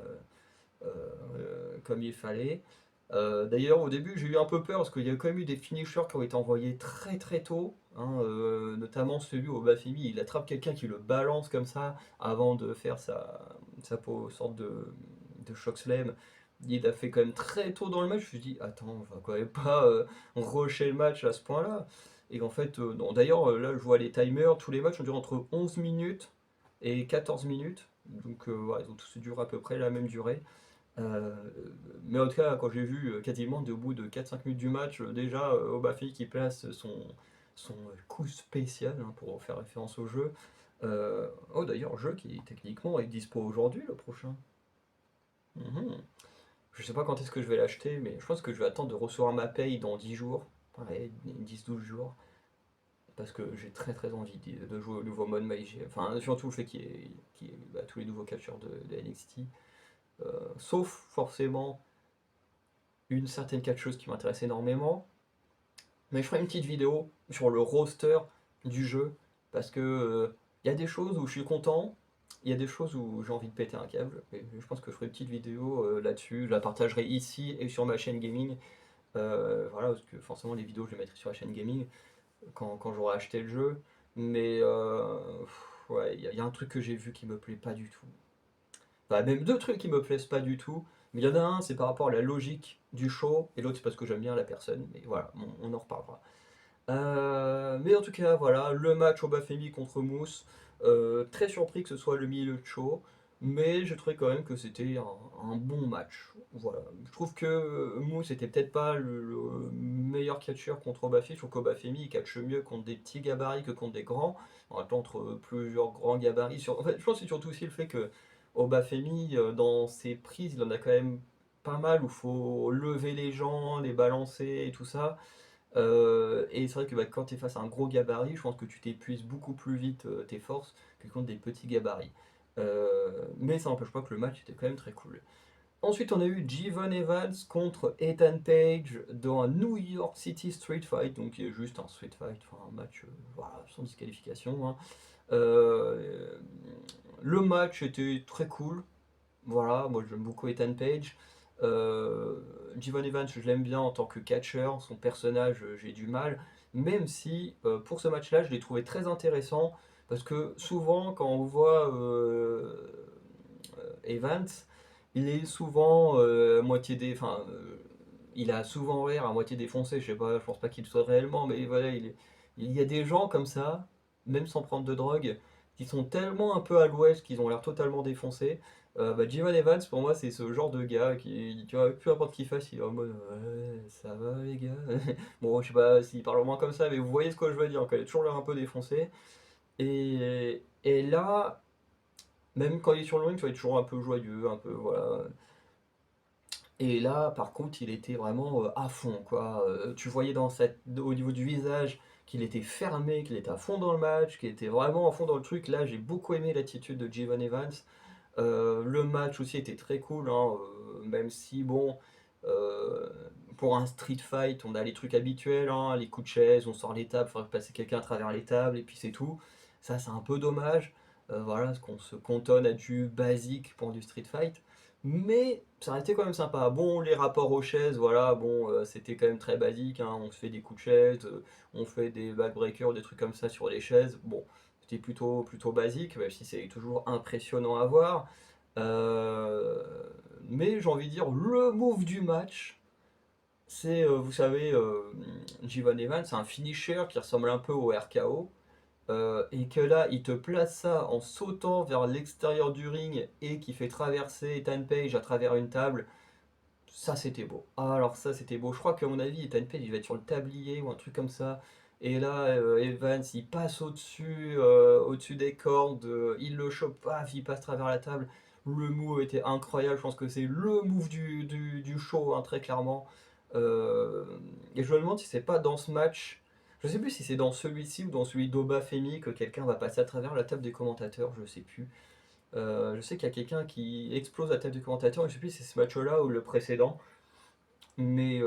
comme il fallait. D'ailleurs, au début, j'ai eu un peu peur parce qu'il y a quand même eu des finishers qui ont été envoyés très très tôt, hein, notamment celui où Obafemi il attrape quelqu'un qui le balance comme ça avant de faire sorte de choc slam. Il a fait quand même très tôt dans le match. Je me suis dit, attends, on va quand même pas rusher le match à ce point-là. Et en fait, non. D'ailleurs, là, je vois les timers, tous les matchs ont duré entre 11 minutes et 14 minutes. Donc, voilà, ils ont tous duré à peu près la même durée. Euh, mais en tout cas, quand j'ai vu quasiment au bout de 4-5 minutes du match, déjà Obafi qui place son coup spécial hein, pour faire référence au jeu. Oh d'ailleurs, jeu qui techniquement est dispo aujourd'hui, le prochain. Mhm. Je sais pas quand est-ce que je vais l'acheter, mais je pense que je vais attendre de recevoir ma paye dans 10 jours. Ouais, 10-12 jours. Parce que j'ai très très envie de jouer au nouveau mode MyG. Enfin, surtout le fait qu'il y ait bah, tous les nouveaux catcheurs de NXT. Sauf forcément une certaine catcheuse qui m'intéresse énormément. Mais je ferai une petite vidéo sur le roster du jeu. Parce que il y a des choses où je suis content. Il y a des choses où j'ai envie de péter un câble. Et je pense que je ferai une petite vidéo là-dessus. Je la partagerai ici et sur ma chaîne gaming. Voilà, parce que forcément les vidéos je les mettrai sur la chaîne gaming quand j'aurai acheté le jeu. Mais ouais, il y a un truc que j'ai vu qui me plaît pas du tout. Enfin, même deux trucs qui me plaisent pas du tout. Mais il y en a un, c'est par rapport à la logique du show, et l'autre, c'est parce que j'aime bien la personne. Mais voilà, on en reparlera. Mais en tout cas, voilà, le match au Bafemi contre Mousse. Très surpris que ce soit le milieu de show. Mais je trouvais quand même que c'était un bon match. Voilà. Je trouve que Mousse était peut-être pas le meilleur catcheur contre Obafemi. Je trouve qu'Obafemi il catche mieux contre des petits gabarits que contre des grands. En même temps, entre plusieurs grands gabarits. En fait, je pense que c'est surtout aussi le fait que Obafemi, dans ses prises, il en a quand même pas mal où il faut lever les gens, les balancer et tout ça. Et c'est vrai que bah, quand tu es face à un gros gabarit, je pense que tu t'épuises beaucoup plus vite tes forces que contre des petits gabarits. Mais ça n'empêche pas que le match était quand même très cool. Ensuite, on a eu Jevon Evans contre Ethan Page dans un New York City Street Fight, donc qui est juste un street fight, enfin un match voilà, sans disqualification, hein. Euh, le match était très cool. Voilà, moi j'aime beaucoup Ethan Page. Euh, Jevon Evans, je l'aime bien en tant que catcher. Son personnage, j'ai du mal. Même si pour ce match-là, je l'ai trouvé très intéressant. Parce que souvent, quand on voit Evans, il est souvent à moitié enfin, il a souvent l'air à moitié défoncé. Je sais pas, je pense pas qu'il le soit réellement, mais voilà, il y a des gens comme ça, même sans prendre de drogue, qui sont tellement un peu à l'ouest qu'ils ont l'air totalement défoncés. Bah, Jevon Evans, pour moi, c'est ce genre de gars qui, tu vois, peu importe qu'il fasse, il est en mode ouais, ça va les gars. Bon, je sais pas s'il parle moins comme ça, mais vous voyez ce que je veux dire, quand il a toujours l'air un peu défoncé. Et là, même quand il est sur le ring, tu vois, il est toujours un peu joyeux, un peu voilà. Et là, par contre, il était vraiment à fond, quoi. Tu voyais au niveau du visage qu'il était fermé, qu'il était à fond dans le match, qu'il était vraiment à fond dans le truc. Là, j'ai beaucoup aimé l'attitude de Jevon Evans. Le match aussi était très cool, hein, même si, bon, euh, pour un street fight, on a les trucs habituels, hein, les coups de chaise, on sort les tables, il faudrait passer quelqu'un à travers les tables, et puis c'est tout. Ça, c'est un peu dommage. Voilà, parce qu'on se cantonne à du basique pour du street fight. Mais ça restait quand même sympa. Bon, les rapports aux chaises, voilà, bon, c'était quand même très basique, hein, on se fait des coups de chaise, on fait des backbreakers, des trucs comme ça sur les chaises. Bon, c'était plutôt basique, même si c'est toujours impressionnant à voir. Euh, mais j'ai envie de dire, le move du match, c'est, vous savez, Jevon Evans, c'est un finisher qui ressemble un peu au RKO. Et que là, il te place ça en sautant vers l'extérieur du ring et qui fait traverser Ethan Page à travers une table. Ça, c'était beau. Ah, alors ça, c'était beau. Je crois qu'à mon avis, Ethan Page, il va être sur le tablier ou un truc comme ça. Et là, Evans, il passe au-dessus des cordes, il le chope, paf, il passe à travers la table. Le move était incroyable. Je pense que c'est le move du show, hein, très clairement. Euh, et je me demande si c'est pas dans ce match. Je sais plus si c'est dans celui-ci ou dans celui d'Oba Femi que quelqu'un va passer à travers la table des commentateurs. Je sais plus. Je sais qu'il y a quelqu'un qui explose la table des commentateurs. Je sais plus si c'est ce match-là ou le précédent. Mais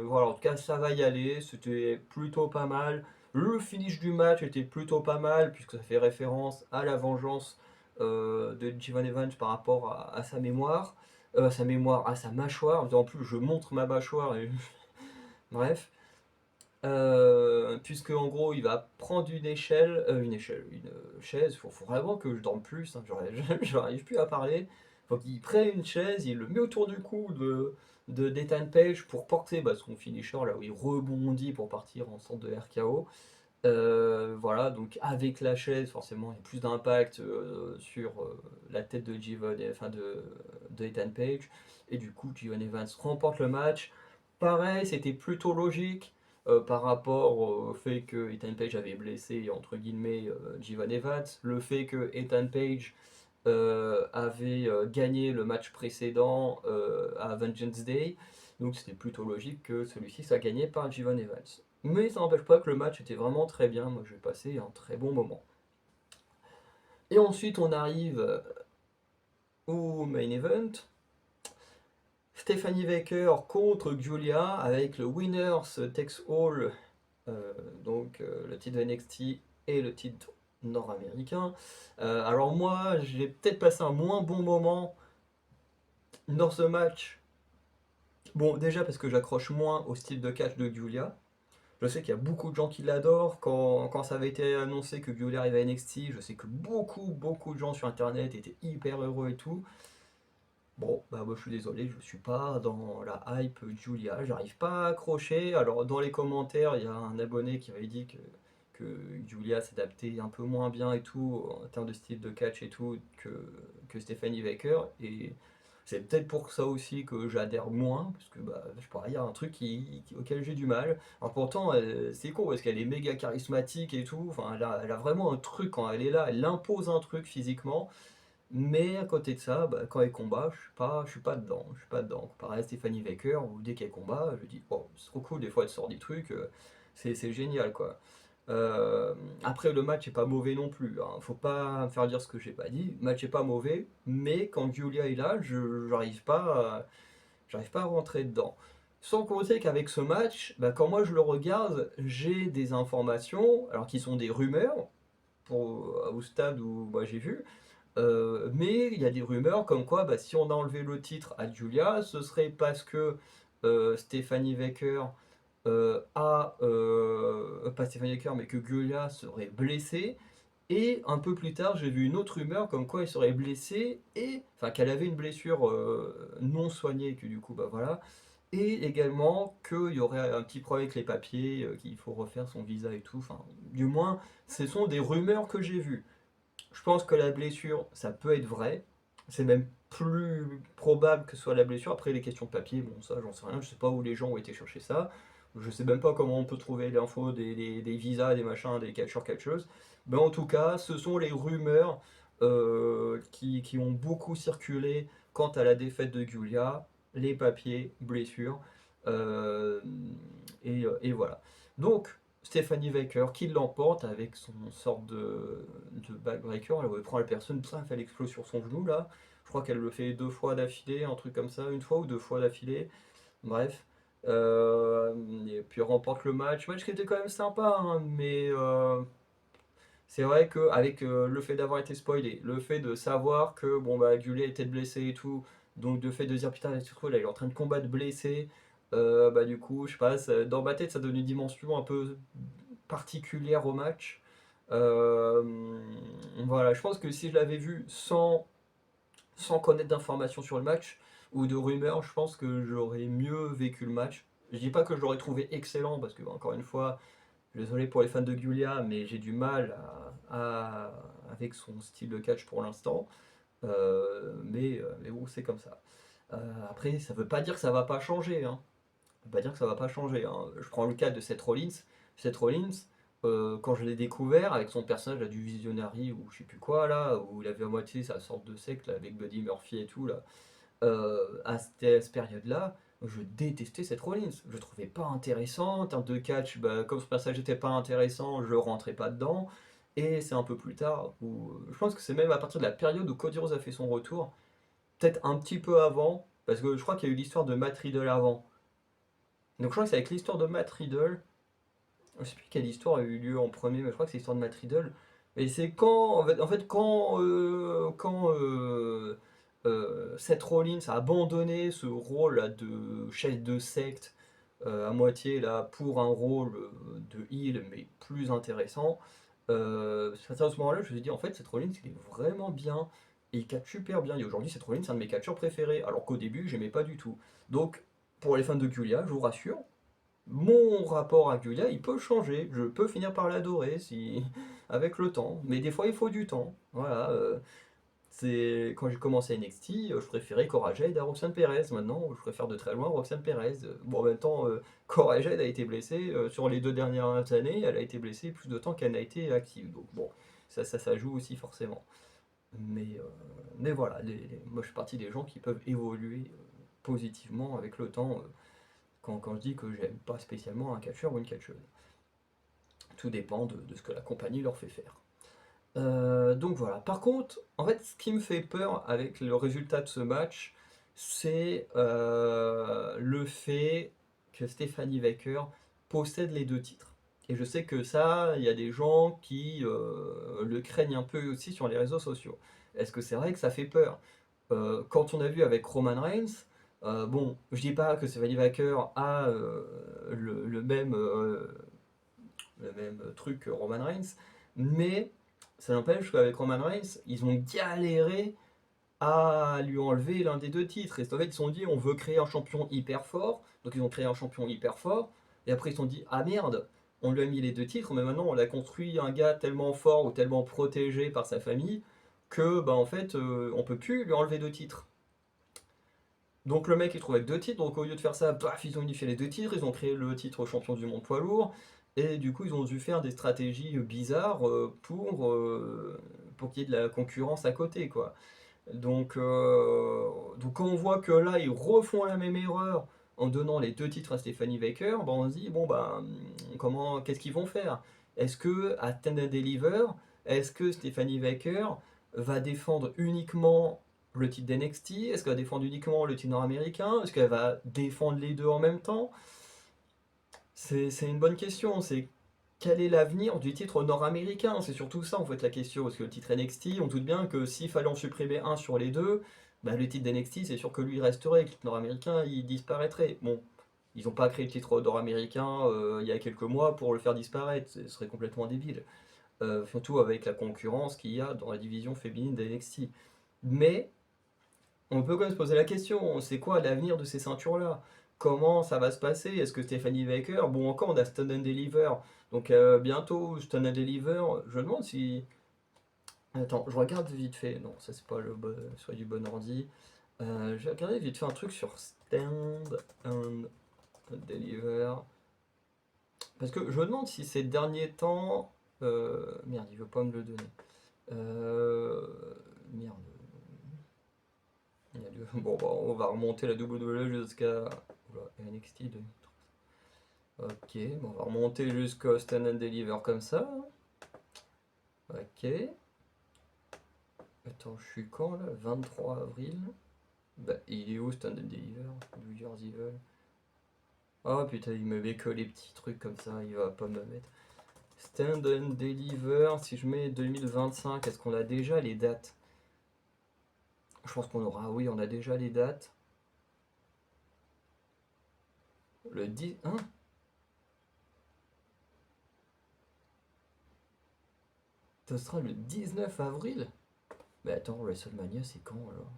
voilà, en tout cas, ça va y aller. C'était plutôt pas mal. Le finish du match était plutôt pas mal, puisque ça fait référence à la vengeance de Jevon Evans par rapport à sa mémoire. À sa mâchoire. En plus, je montre ma mâchoire. Bref. Puisque en gros, il va prendre une chaise. Faut vraiment que je dorme plus, hein, j'arrive plus à parler. Faut qu'il prenne une chaise, il le met autour du cou de d'Ethan Page pour porter bah, son finisher là où il rebondit pour partir en sorte de RKO. Voilà, donc avec la chaise, forcément, il y a plus d'impact sur la tête de enfin de Ethan Page. Et du coup, Jevon Evans remporte le match. Pareil, c'était plutôt logique par rapport au fait que Ethan Page avait blessé, entre guillemets, Jevon Evans. Le fait que Ethan Page avait gagné le match précédent à Vengeance Day, donc c'était plutôt logique que celui-ci soit gagné par Jevon Evans. Mais ça n'empêche pas que le match était vraiment très bien, moi j'ai passé un très bon moment. Et ensuite on arrive au main event. Stephanie Baker contre Giulia avec le Winners Takes All, donc le titre de NXT et le titre nord-américain. Alors moi, j'ai peut-être passé un moins bon moment dans ce match. Bon, déjà parce que j'accroche moins au style de catch de Giulia. Je sais qu'il y a beaucoup de gens qui l'adorent. Quand ça avait été annoncé que Giulia arrivait à NXT, je sais que beaucoup de gens sur internet étaient hyper heureux et tout. Bon, bah moi je suis désolé, je suis pas dans la hype Giulia, j'arrive pas à accrocher. Alors dans les commentaires, il y a un abonné qui avait dit que Giulia s'adaptait un peu moins bien et tout, en termes de style de catch et tout, que Stephanie Baker. Et c'est peut-être pour ça aussi que j'adhère moins, parce que bah, je sais pas, il y a un truc auquel j'ai du mal. Alors pourtant, c'est con, parce qu'elle est méga charismatique et tout, enfin elle a vraiment un truc quand elle est là, elle impose un truc physiquement. Mais à côté de ça, bah, quand elle combat, je suis pas dedans, je suis pas dedans. Comparé à Stephanie Baker, où dès qu'elle combat, je dis, oh, c'est trop cool, des fois elle sort des trucs, c'est génial quoi. Après, le match est pas mauvais non plus, hein. Faut pas me faire dire ce que j'ai pas dit. Le match est pas mauvais, mais quand Giulia est là, j'arrive pas à rentrer dedans. Sans compter qu'avec ce match, bah, quand moi je le regarde, j'ai des informations, alors qui sont des rumeurs, au stade où moi j'ai vu, mais il y a des rumeurs comme quoi bah, si on a enlevé le titre à Julia, ce serait parce que Stephanie Baker pas Stephanie Baker, mais que Giulia serait blessée. Et un peu plus tard, j'ai vu une autre rumeur comme quoi elle serait blessée et enfin qu'elle avait une blessure non soignée, que du coup bah voilà. Et également qu'il y aurait un petit problème avec les papiers, qu'il faut refaire son visa et tout. Enfin, du moins, ce sont des rumeurs que j'ai vues. Je pense que la blessure, ça peut être vrai. C'est même plus probable que ce soit la blessure. Après, les questions de papier, bon, ça, j'en sais rien. Je sais pas où les gens ont été chercher ça. Je sais même pas comment on peut trouver l'info des visas, des machins, des catcheurs, catcheuses. Mais en tout cas, ce sont les rumeurs qui ont beaucoup circulé quant à la défaite de Giulia, les papiers, blessures. euh, et voilà. Donc, Stephanie Baker qui l'emporte avec son sorte de backbreaker. Elle prend la personne, ça, elle explose sur son genou là. Je crois qu'elle le fait 2 fois d'affilée, un truc comme ça, une fois ou 2 fois d'affilée. Bref. Euh, et puis elle remporte le match. Match qui était quand même sympa, hein, mais c'est vrai qu'avec le fait d'avoir été spoilé, le fait de savoir que bon bah Gullet était blessé et tout, donc le fait de dire putain tu te trouves là il est en train de combattre blessé, bah du coup je sais pas, dans ma tête ça donne une dimension un peu particulière au match. Euh, voilà, je pense que si je l'avais vu sans connaître d'informations sur le match ou de rumeurs, je pense que j'aurais mieux vécu le match. Je dis pas que je l'aurais trouvé excellent parce que encore une fois, désolé pour les fans de Giulia, mais j'ai du mal avec son style de catch pour l'instant. Mais bon, c'est comme ça. Après, ça veut pas dire que ça va pas changer, hein. Ça veut pas dire que ça va pas changer, hein. Je prends le cas de Seth Rollins. Seth Rollins, quand je l'ai découvert avec son personnage là, du Visionary ou je sais plus quoi là, où il avait à moitié sa sorte de secte là, avec Buddy Murphy et tout là, cette période-là, je détestais cette Rollins. Je le trouvais pas intéressant. En termes de catch, bah, comme ce personnage n'était pas intéressant, je rentrais pas dedans. Et c'est un peu plus tard où. Je pense que c'est même à partir de la période où Cody Rhodes a fait son retour. Peut-être un petit peu avant. Parce que je crois qu'il y a eu l'histoire de Matt Riddle avant. Donc je crois que c'est avec l'histoire de Matt Riddle. Je sais plus quelle histoire a eu lieu en premier, mais je crois que c'est l'histoire de Matt Riddle. Et c'est quand, en fait, quand Seth Rollins a abandonné ce rôle là, de chef de secte à moitié là pour un rôle de heel mais plus intéressant. C'est à ce moment-là, je me suis dit en fait Seth Rollins il est vraiment bien et il catch super bien. Et aujourd'hui Seth Rollins c'est un de mes catcheurs préférés, alors qu'au début j'aimais pas du tout. Donc pour les fans de Giulia, je vous rassure, mon rapport à Giulia, il peut changer. Je peux finir par l'adorer si avec le temps. Mais des fois, il faut du temps. Voilà. C'est quand j'ai commencé NXT, je préférais Cora Jade à Roxanne Perez. Maintenant, je préfère de très loin Roxanne Perez. Bon, en même temps, Cora Jade a été blessée sur les 2 dernières années. Elle a été blessée plus de temps qu'elle n'a été active. Donc bon, ça joue aussi forcément. Mais, euh, mais voilà, moi je suis partie des gens qui peuvent évoluer positivement avec le temps quand je dis que j'aime pas spécialement un catcheur ou une catcheuse. Tout dépend de ce que la compagnie leur fait faire. Donc voilà. Par contre, en fait, ce qui me fait peur avec le résultat de ce match, c'est le fait que Stephanie Wecker possède les deux titres. Et je sais que ça, il y a des gens qui le craignent un peu aussi sur les réseaux sociaux. Est-ce que c'est vrai que ça fait peur? Quand on a vu avec Roman Reigns, bon, je dis pas que Stephanie Wecker a le même truc que Roman Reigns, mais ça n'empêche qu'avec Roman Reigns, ils ont galéré à lui enlever l'un des deux titres. Et en fait, ils se sont dit, on veut créer un champion hyper fort, donc ils ont créé un champion hyper fort, et après ils se sont dit, ah merde, on lui a mis les deux titres, mais maintenant on a construit un gars tellement fort ou tellement protégé par sa famille que bah en fait on peut plus lui enlever deux titres. Donc le mec il trouve avec deux titres, donc au lieu de faire ça, paf, ils ont unifié les deux titres, ils ont créé le titre champion du monde poids lourd, et du coup ils ont dû faire des stratégies bizarres pour qu'il y ait de la concurrence à côté, quoi. Donc quand on voit que là ils refont la même erreur en donnant les deux titres à Stephanie Baker, ben on se dit bon bah qu'est-ce qu'ils vont faire? Est-ce que à Stand and Deliver, est-ce que Stephanie Baker va défendre uniquement le titre d'NXT? Est-ce qu'elle va défendre uniquement le titre nord-américain? Est-ce qu'elle va défendre les deux en même temps? C'est une bonne question. C'est quel est l'avenir du titre nord-américain? C'est surtout ça en fait la question. Parce que le titre NXT, on doute bien que s'il fallait en supprimer un sur les deux, bah, le titre d'NXT, c'est sûr que lui il resterait. Le titre nord-américain, il disparaîtrait. Bon, ils n'ont pas créé le titre nord-américain il y a quelques mois pour le faire disparaître. Ce serait complètement débile. Surtout avec la concurrence qu'il y a dans la division féminine d'NXT. Mais on peut quand même se poser la question, c'est quoi l'avenir de ces ceintures-là? Comment ça va se passer? Est-ce que Stephanie Baker, bon encore on a Stand and Deliver, donc bientôt Stand and Deliver, je me demande si... Attends, je regarde vite fait, non ça c'est pas le bon, soit du bon ordi. J'ai regardé vite fait un truc sur Stand and Deliver, parce que je me demande si ces derniers temps... merde, il veut pas me le donner. Merde. Bon, bah, on va remonter la WWE jusqu'à oula, NXT 2003. Ok, bon, on va remonter jusqu'au Stand and Deliver comme ça. Ok. Attends, je suis quand là? 23 avril. Bah, il est où Stand and Deliver? New Year's Evil. Oh putain, il me met que les petits trucs comme ça, il va pas me mettre. Stand and Deliver, si je mets 2025, est-ce qu'on a déjà les dates? Je pense qu'on aura, oui, on a déjà les dates. Le 10, hein? Ce sera le 19 avril? Mais attends, WrestleMania, c'est quand alors?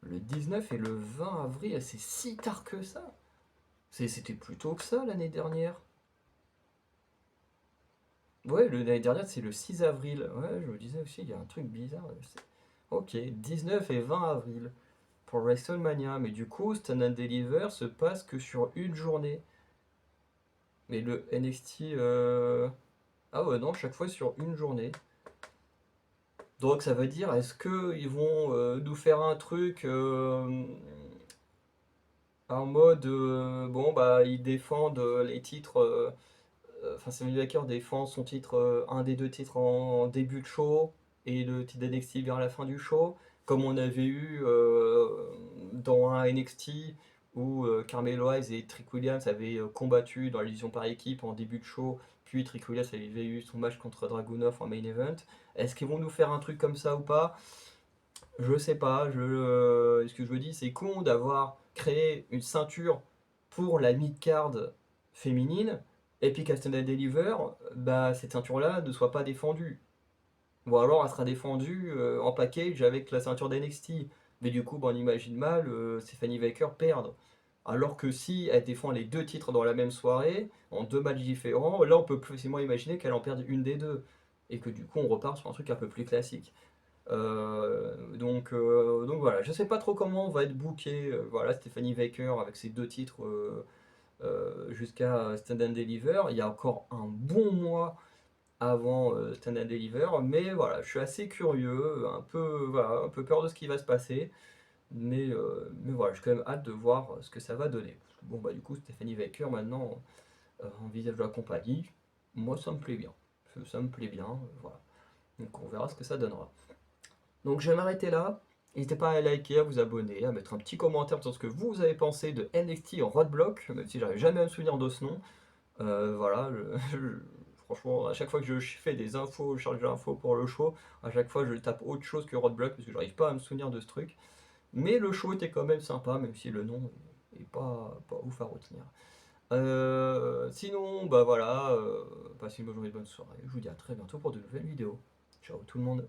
Le 19 et le 20 avril, c'est si tard que ça? C'était plus tôt que ça l'année dernière. Ouais, l'année dernière, c'est le 6 avril. Ouais, je me disais aussi, il y a un truc bizarre. Ok, 19 et 20 avril pour WrestleMania. Mais du coup, Stand and Deliver se passe que sur une journée. Mais le NXT... Ah ouais, non, chaque fois sur une journée. Donc ça veut dire, est-ce qu'ils vont nous faire un truc en mode, bon, bah, ils défendent les titres. Enfin, Sammy Baker défend son titre, un des deux titres en début de show et le titre d'NXT vers la fin du show, comme on avait eu dans un NXT où Carmelo Hayes et Trick Williams avaient combattu dans la division par équipe en début de show, puis Trick Williams avait eu son match contre Dragunov en main event. Est-ce qu'ils vont nous faire un truc comme ça ou pas? Je sais pas. Ce que je me dis, c'est con d'avoir créé une ceinture pour la mid-card féminine, et puis qu'à Stand and Deliver, bah, cette ceinture-là ne soit pas défendue. Ou alors elle sera défendue en package avec la ceinture d'NXT. Mais du coup, bah, on imagine mal Stephanie Baker perdre. Alors que si elle défend les deux titres dans la même soirée, en deux matchs différents, là on peut plus facilement imaginer qu'elle en perde une des deux. Et que du coup on repart sur un truc un peu plus classique. Donc voilà, je sais pas trop comment va être booké voilà, Stephanie Baker avec ses deux titres jusqu'à Stand and Deliver. Il y a encore un bon mois avant Stand and Deliver, mais voilà, je suis assez curieux, un peu, voilà, un peu peur de ce qui va se passer, mais voilà, j'ai quand même hâte de voir ce que ça va donner. Bon, bah du coup, Stephanie Waker, maintenant, en visage de la compagnie, moi ça me plaît bien. Ça me plaît bien, voilà. Donc on verra ce que ça donnera. Donc je vais m'arrêter là. N'hésitez pas à liker, à vous abonner, à mettre un petit commentaire sur ce que vous avez pensé de NXT en roadblock, même si j'arrive jamais à me souvenir de ce nom. Voilà, franchement, à chaque fois que je fais des infos, je cherche des infos pour le show, à chaque fois je tape autre chose que roadblock parce que j'arrive pas à me souvenir de ce truc. Mais le show était quand même sympa, même si le nom est pas ouf à retenir. Sinon, bah voilà, passez une bonne journée, bonne soirée. Je vous dis à très bientôt pour de nouvelles vidéos. Ciao tout le monde.